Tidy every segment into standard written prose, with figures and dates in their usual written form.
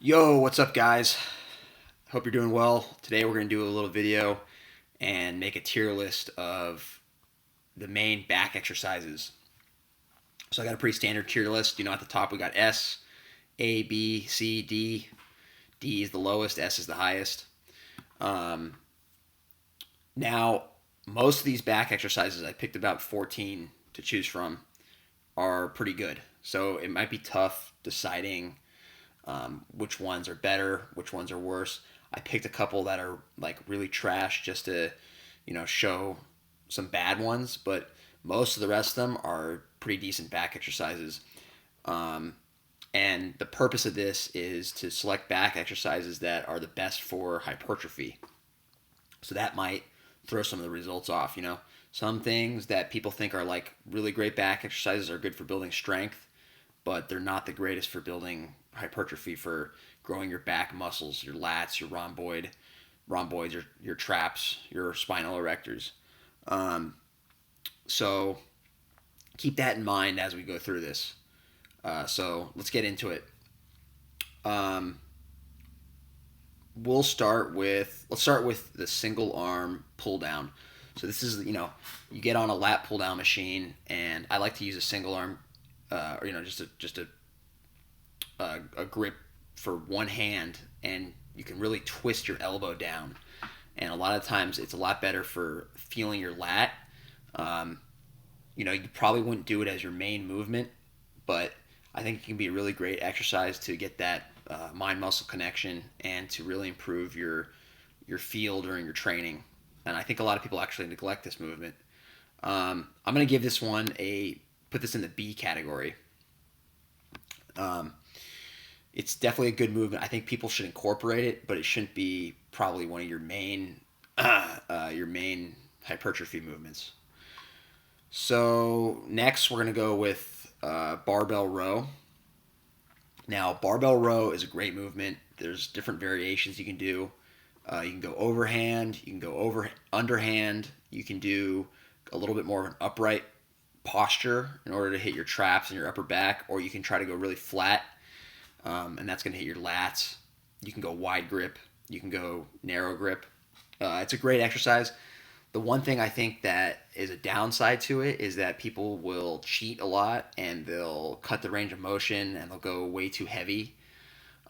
Yo, what's up, guys? Hope you're doing well. Today we're going to do a little video and make a tier list of the main back exercises. So I got a pretty standard tier list. At the top we got S, A, B, C, D. D is the lowest, S is the highest. Um, Now, most of these back exercises, I picked about 14 to choose from, are pretty good. So it might be tough deciding which ones are better, which ones are worse. I picked a couple that are like really trash just to, show some bad ones, but most of the rest of them are pretty decent back exercises. Um, and the purpose of this is to select back exercises that are the best for hypertrophy. So that might throw some of the results off. Some things that people think are like really great back exercises are good for building strength, but they're not the greatest for building hypertrophy, for growing your back muscles, your lats, your rhomboids, your traps, your spinal erectors. Um, so keep that in mind as we go through this. So let's get into it. Um, let's start with the single arm pull down. So this is you get on a lat pull down machine, and I like to use a single arm, or just a grip for one hand, and you can really twist your elbow down. And a lot of times it's a lot better for feeling your lat. Um, you probably wouldn't do it as your main movement, but I think it can be a really great exercise to get that mind muscle connection and to really improve your feel during your training. And I think a lot of people actually neglect this movement. I'm going to give this one put this in the B category. Um, it's definitely a good movement. I think people should incorporate it, but it shouldn't be probably one of your main hypertrophy movements. So next, we're gonna go with barbell row. Now, barbell row is a great movement. There's different variations you can do. You can go overhand. You can go underhand. You can do a little bit more of an upright posture in order to hit your traps and your upper back, or you can try to go really flat, and that's going to hit your lats. You can go wide grip. You can go narrow grip. It's a great exercise. The one thing I think that is a downside to it is that people will cheat a lot and they'll cut the range of motion and they'll go way too heavy.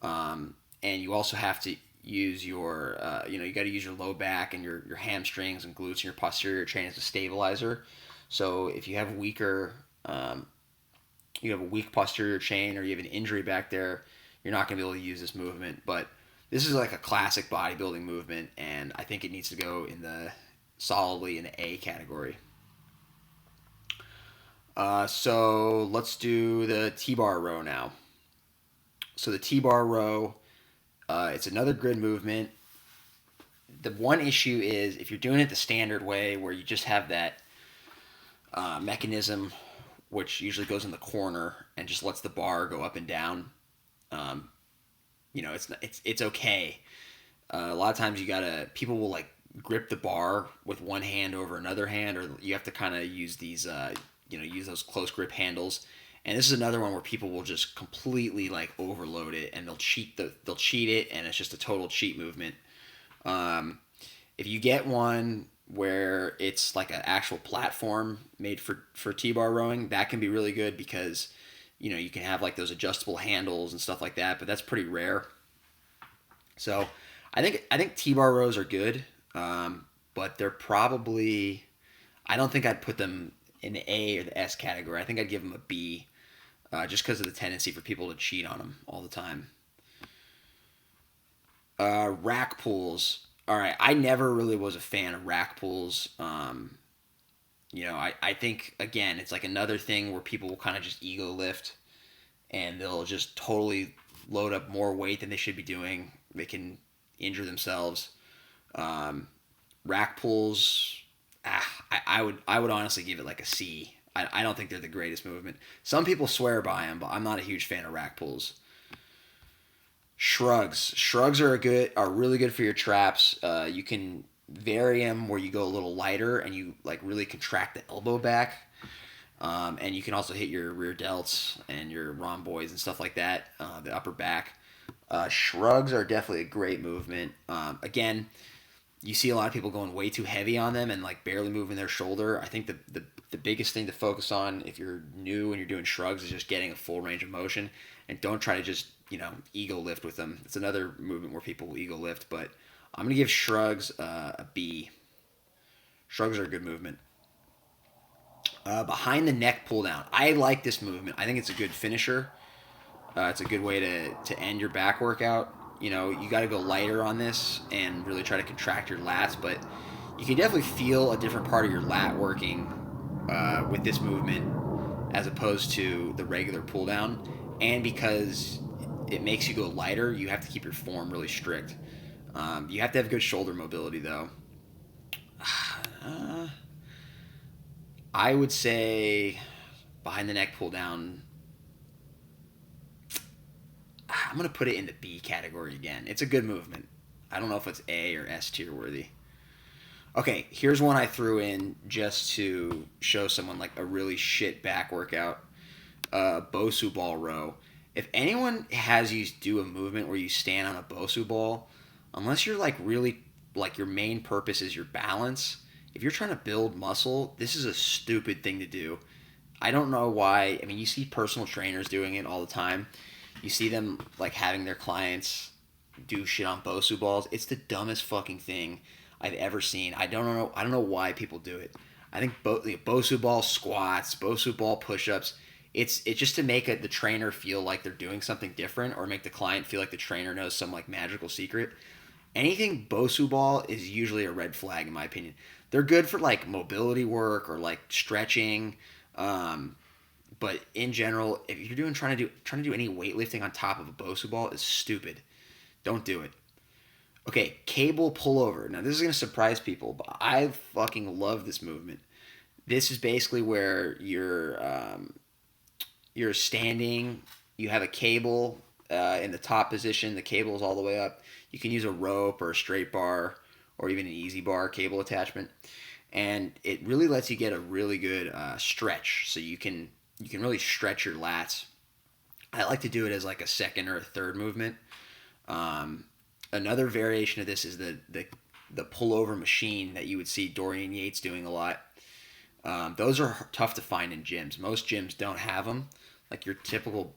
And you also have to use you got to use your low back and your hamstrings and glutes and your posterior chain as a stabilizer. So if you have you have a weak posterior chain or you have an injury back there, you're not going to be able to use this movement. But this is like a classic bodybuilding movement, and I think it needs to go solidly in the A category. So let's do the T-bar row now. So the T-bar row, it's another grid movement. The one issue is if you're doing it the standard way, where you just have that mechanism, which usually goes in the corner and just lets the bar go up and down. Um, it's okay. A lot of times people will like grip the bar with one hand over another hand, or you have to kind of use use those close grip handles. And this is another one where people will just completely like overload it, and they'll cheat it, and it's just a total cheat movement. Um, if you get one where it's like an actual platform made for T-bar rowing, that can be really good because you can have like those adjustable handles and stuff like that, but that's pretty rare. So I think T-bar rows are good, but they're probably, I don't think I'd put them in the A or the S category. I think I'd give them a B, just because of the tendency for people to cheat on them all the time. Rack pulls. All right, I never really was a fan of rack pulls. I think again it's like another thing where people will kind of just ego lift and they'll just totally load up more weight than they should be doing. They can injure themselves. Um, Rack pulls, I would honestly give it like a C. I don't think they're the greatest movement. Some people swear by them, but I'm not a huge fan of rack pulls. Shrugs are really good for your traps. You can vary them where you go a little lighter and you like really contract the elbow back. And you can also hit your rear delts and your rhomboids and stuff like that, the upper back. Shrugs are definitely a great movement. Again, you see a lot of people going way too heavy on them and like barely moving their shoulder. I think the biggest thing to focus on if you're new and you're doing shrugs is just getting a full range of motion, and don't try to just ego lift with them. It's another movement where people will ego lift, but I'm gonna give shrugs a B. Shrugs are a good movement. Behind the neck pull down. I like this movement. I think it's a good finisher. It's a good way to end your back workout. You got to go lighter on this and really try to contract your lats, but you can definitely feel a different part of your lat working with this movement as opposed to the regular pull down. And because it makes you go lighter, you have to keep your form really strict. You have to have good shoulder mobility, though. I would say behind the neck pull down. I'm gonna put it in the B category again. It's a good movement. I don't know if it's A or S tier worthy. Okay, here's one I threw in just to show someone like a really shit back workout. Bosu ball row. If anyone has you do a movement where you stand on a Bosu ball, unless you're like really like your main purpose is your balance, if you're trying to build muscle, this is a stupid thing to do. I don't know why. I mean, you see personal trainers doing it all the time. You see them like having their clients do shit on Bosu balls. It's the dumbest fucking thing I've ever seen. I don't know. I don't know why people do it. I think Bosu ball squats, Bosu ball push-ups. It's just to make the trainer feel like they're doing something different, or make the client feel like the trainer knows some like magical secret. Anything Bosu ball is usually a red flag in my opinion. They're good for like mobility work or like stretching. But in general, if you're trying to do any weightlifting on top of a Bosu ball is stupid. Don't do it. Okay, cable pullover. Now this is gonna surprise people, but I fucking love this movement. This is basically where you're standing. You have a cable in the top position. The cable is all the way up. You can use a rope or a straight bar or even an easy bar cable attachment, and it really lets you get a really good stretch. So you can really stretch your lats. I like to do it as like a second or a third movement. Another variation of this is the pullover machine that you would see Dorian Yates doing a lot. Those are tough to find in gyms. Most gyms don't have them. Like your typical,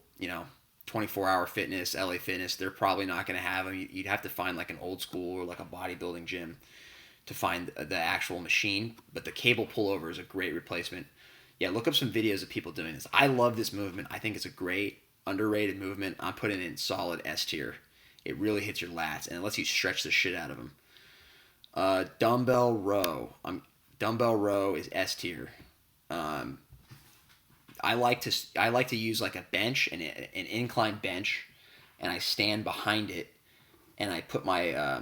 24-hour fitness, LA Fitness, they're probably not going to have them. You'd have to find like an old school or like a bodybuilding gym to find the actual machine. But the cable pullover is a great replacement. Yeah, look up some videos of people doing this. I love this movement. I think it's a great, underrated movement. I'm putting it in solid S tier. It really hits your lats, and it lets you stretch the shit out of them. Dumbbell row. Dumbbell row is S tier. I like to use like a bench, an incline bench, and I stand behind it, and I put my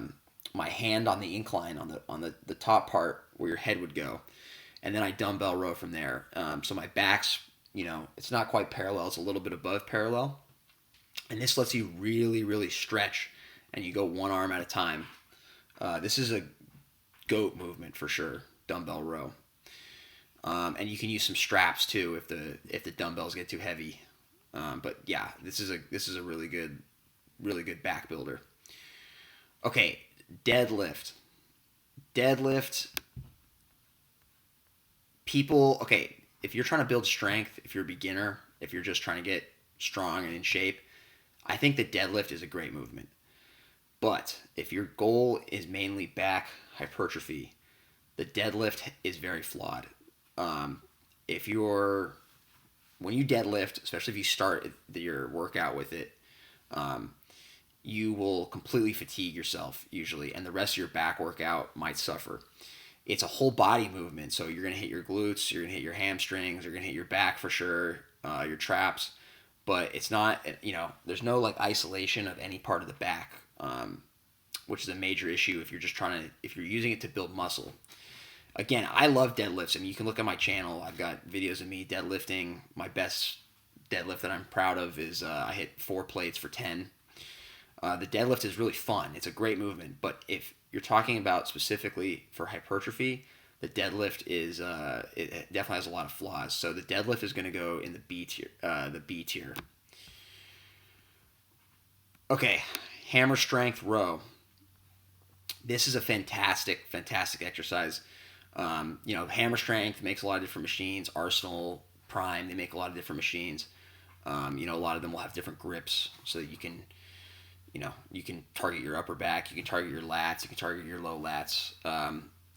my hand on the incline on the top part where your head would go, and then I dumbbell row from there. So my back's it's not quite parallel; it's a little bit above parallel, and this lets you really really stretch, and you go one arm at a time. This is a goat movement for sure. Dumbbell row. And you can use some straps too if the dumbbells get too heavy. But yeah, this is a really good back builder. Okay, deadlift. Deadlift. People. Okay, if you're trying to build strength, if you're a beginner, if you're just trying to get strong and in shape, I think the deadlift is a great movement. But if your goal is mainly back hypertrophy, the deadlift is very flawed. If you're when you deadlift, especially if you start your workout with it, you will completely fatigue yourself usually, and the rest of your back workout might suffer. It's a whole body movement, so you're gonna hit your glutes, you're gonna hit your hamstrings, you're gonna hit your back for sure, your traps, but it's not there's no like isolation of any part of the back, which is a major issue if you're using it to build muscle. Again, I love deadlifts. I mean, you can look at my channel. I've got videos of me deadlifting. My best deadlift that I'm proud of is I hit 4 plates for 10. The deadlift is really fun. It's a great movement. But if you're talking about specifically for hypertrophy, the deadlift is it definitely has a lot of flaws. So the deadlift is going to go in the B tier. Okay, hammer strength row. This is a fantastic, fantastic exercise. Hammer strength makes a lot of different machines. Arsenal, Prime, they make a lot of different machines. A lot of them will have different grips so that you can target your upper back, you can target your lats, you can target your low lats.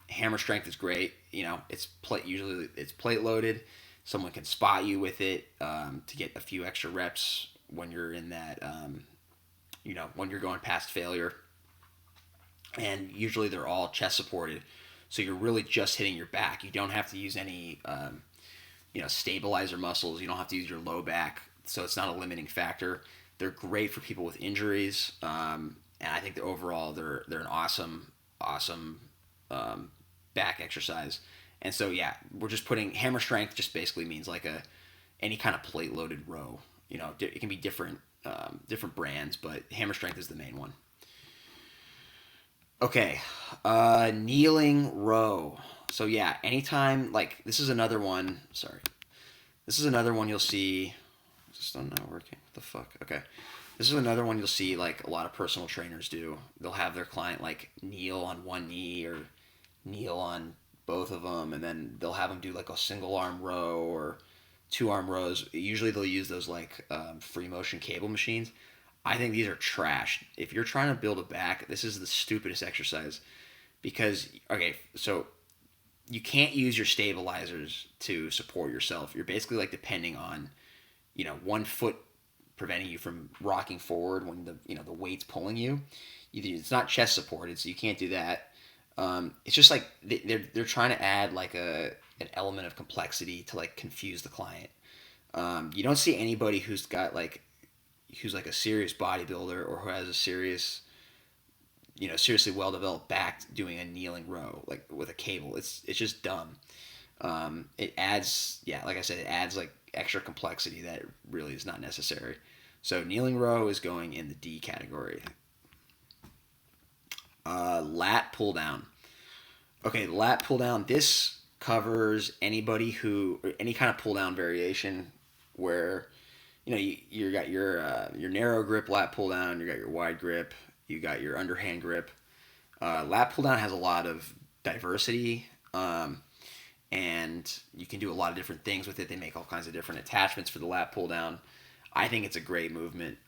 Hammer strength is great. Usually it's plate loaded. Someone can spot you with it to get a few extra reps when you're in that, when you're going past failure. And usually they're all chest supported, so you're really just hitting your back. You don't have to use any, stabilizer muscles. You don't have to use your low back, so it's not a limiting factor. They're great for people with injuries, and I think that overall they're an awesome back exercise. And so we're just putting hammer strength. Just basically means like any kind of plate loaded row. It can be different brands, but hammer strength is the main one. Okay, kneeling row. So anytime, like, this is another one. Sorry, this is another one you'll see. Is this still not working? What the fuck? Okay, this is another one you'll see, like, a lot of personal trainers do. They'll have their client like kneel on one knee or kneel on both of them, and then they'll have them do like a single arm row or 2-arm rows. Usually they'll use those like free motion cable machines. I think these are trash. If you're trying to build a back, this is the stupidest exercise because, so you can't use your stabilizers to support yourself. You're basically like depending on, one foot preventing you from rocking forward when the weight's pulling you. It's not chest supported, so you can't do that. It's just like they're trying to add like an element of complexity to like confuse the client. You don't see anybody who's like a serious bodybuilder or who has a seriously well developed back doing a kneeling row like with a cable. It's just dumb. It adds, like I said, it adds like extra complexity that really is not necessary. So kneeling row is going in the D category. Lat pull down. Okay, lat pull down. This covers any kind of pull down variation where you got your narrow grip lat pull down, you got your wide grip, you got your underhand grip. Lat pull down has a lot of diversity, and you can do a lot of different things with it. They make all kinds of different attachments for the lat pull down. I think it's a great movement.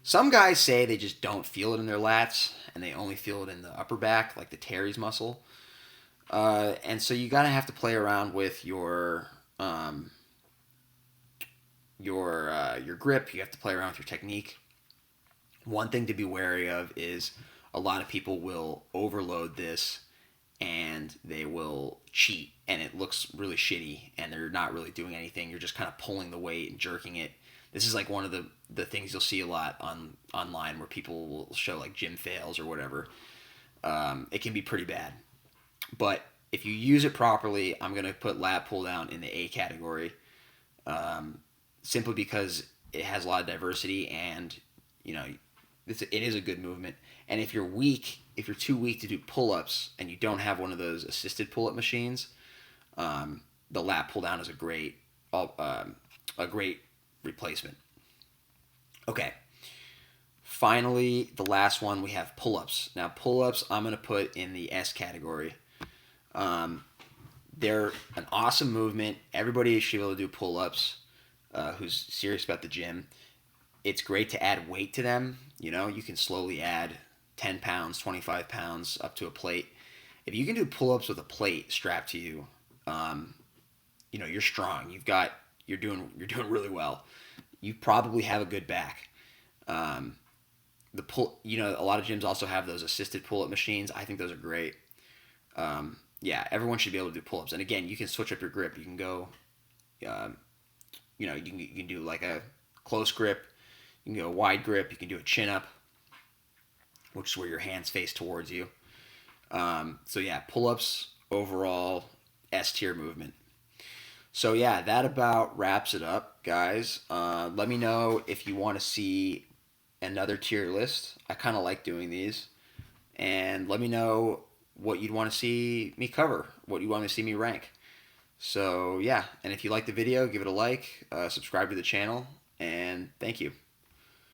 Some guys say they just don't feel it in their lats and they only feel it in the upper back, like the teres muscle. And so you gotta have to play around with your grip. You have to play around with your technique. One thing to be wary of is a lot of people will overload this and they will cheat and it looks really shitty and they're not really doing anything. You're just kind of pulling the weight and jerking it. This is like one of the things you'll see a lot online where people will show like gym fails or whatever. It can be pretty bad. But if you use it properly, I'm going to put lat pull down in the A category, simply because it has a lot of diversity and, it is a good movement. And if you're too weak to do pull-ups and you don't have one of those assisted pull-up machines, the lat pull down is a great replacement. Okay. Finally, the last one, we have pull-ups. Now, pull-ups I'm going to put in the S category. They're an awesome movement. Everybody should be able to do pull-ups who's serious about the gym. It's great to add weight to them. You can slowly add 10 pounds, 25 pounds up to a plate. If you can do pull-ups with a plate strapped to you, you're strong. You're doing really well. You probably have a good back. A lot of gyms also have those assisted pull-up machines. I think those are great. Everyone should be able to do pull-ups. And again, you can switch up your grip. You can go, you can do like a close grip. You can go wide grip. You can do a chin up, which is where your hands face towards you. Pull-ups overall S tier movement. So that about wraps it up, guys. Let me know if you want to see another tier list. I kind of like doing these. And let me know what you'd want to see me cover, what you want to see me rank. So and if you like the video, give it a like, subscribe to the channel, and thank you.